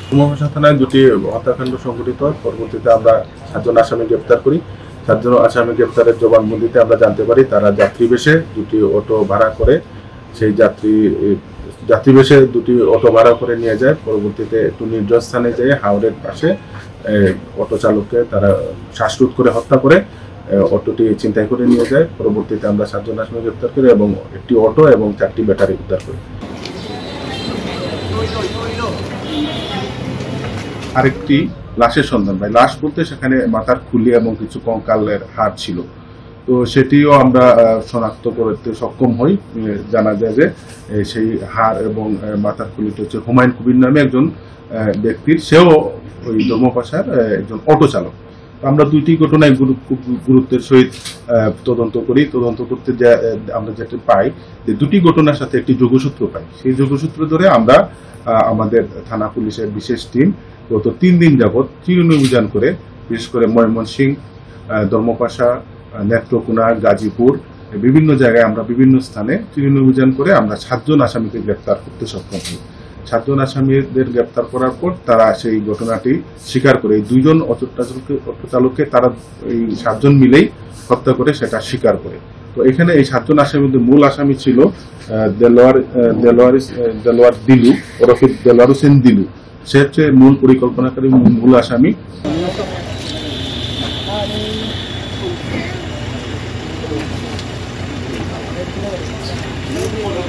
কুমারঘাটা থানায় দুটি হত্যাকাণ্ড সংঘটিত। পরবর্তীতে আমরা 7 জন আসামি গ্রেপ্তার করি। 7 জন আসামি গ্রেপ্তারের জবানবন্দিতে আমরা জানতে পারি তারা যাত্রীবেশে দুটি অটো ভাড়া করে সেই যাত্রীবেশে দুটি অটো ভাড়া করে নিয়ে যায়। পরবর্তীতে একটু নির্জন স্থানে যেয়ে হাওড়ের পাশে অটো চালককে তারা শ্বাসরোধ করে হত্যা করে অটোটি ছিনতাই করে নিয়ে যায়। পরবর্তীতে আমরা 7 জন আসামি গ্রেপ্তার করি এবং একটি অটো এবং 4টি ব্যাটারি উদ্ধার করি। আরেকটি লাশের সন্ধান পাই। লাশ বলতে সেখানে মাথার খুলি এবং কিছু কঙ্কালের হাড় ছিল, তো সেটিও আমরা শনাক্ত করতে সক্ষম হই। জানা যায় যে সেই হাড় এবং মাথার খুলিটি হচ্ছে হুমায়ুন কবির নামে একজন ব্যক্তির, সেও ওই ধর্মপাশার একজন অটো চালক। আমরা দুইটি ঘটনায় খুব গুরুত্বের সহিত তদন্ত করি। তদন্ত করতে আমরা যেটা পাই যে দুটি ঘটনার সাথে একটি যোগসূত্র পাই। সেই যোগসূত্র ধরে আমরা আমাদের থানা পুলিশের বিশেষ টিম গত 3 দিন যাবৎ চিরুনি অভিযান করে, বিশেষ করে ময়মনসিংহ, ধর্মপাশা, নেত্রকোনা, গাজীপুর বিভিন্ন জায়গায় আমরা বিভিন্ন স্থানে চিরুনি অভিযান করে আমরা 7 জন আসামিকে গ্রেপ্তার করতে সক্ষম হই। 7 জন আসামিদের গ্রেপ্তার করার পর তারা সেই ঘটনাটি স্বীকার করে, এই 2 জন অটো চালককে তারা এই 7 জন মিলেই হত্যা করে সেটা স্বীকার করে। তো এখানে এই 7 জন আসামিদের মূল আসামি ছিল দেলোয়ার দিলু ওরফে দেলোয়ার হোসেন দিলু। সে হচ্ছে মূল পরিকল্পনাকারী, মূল আসামি।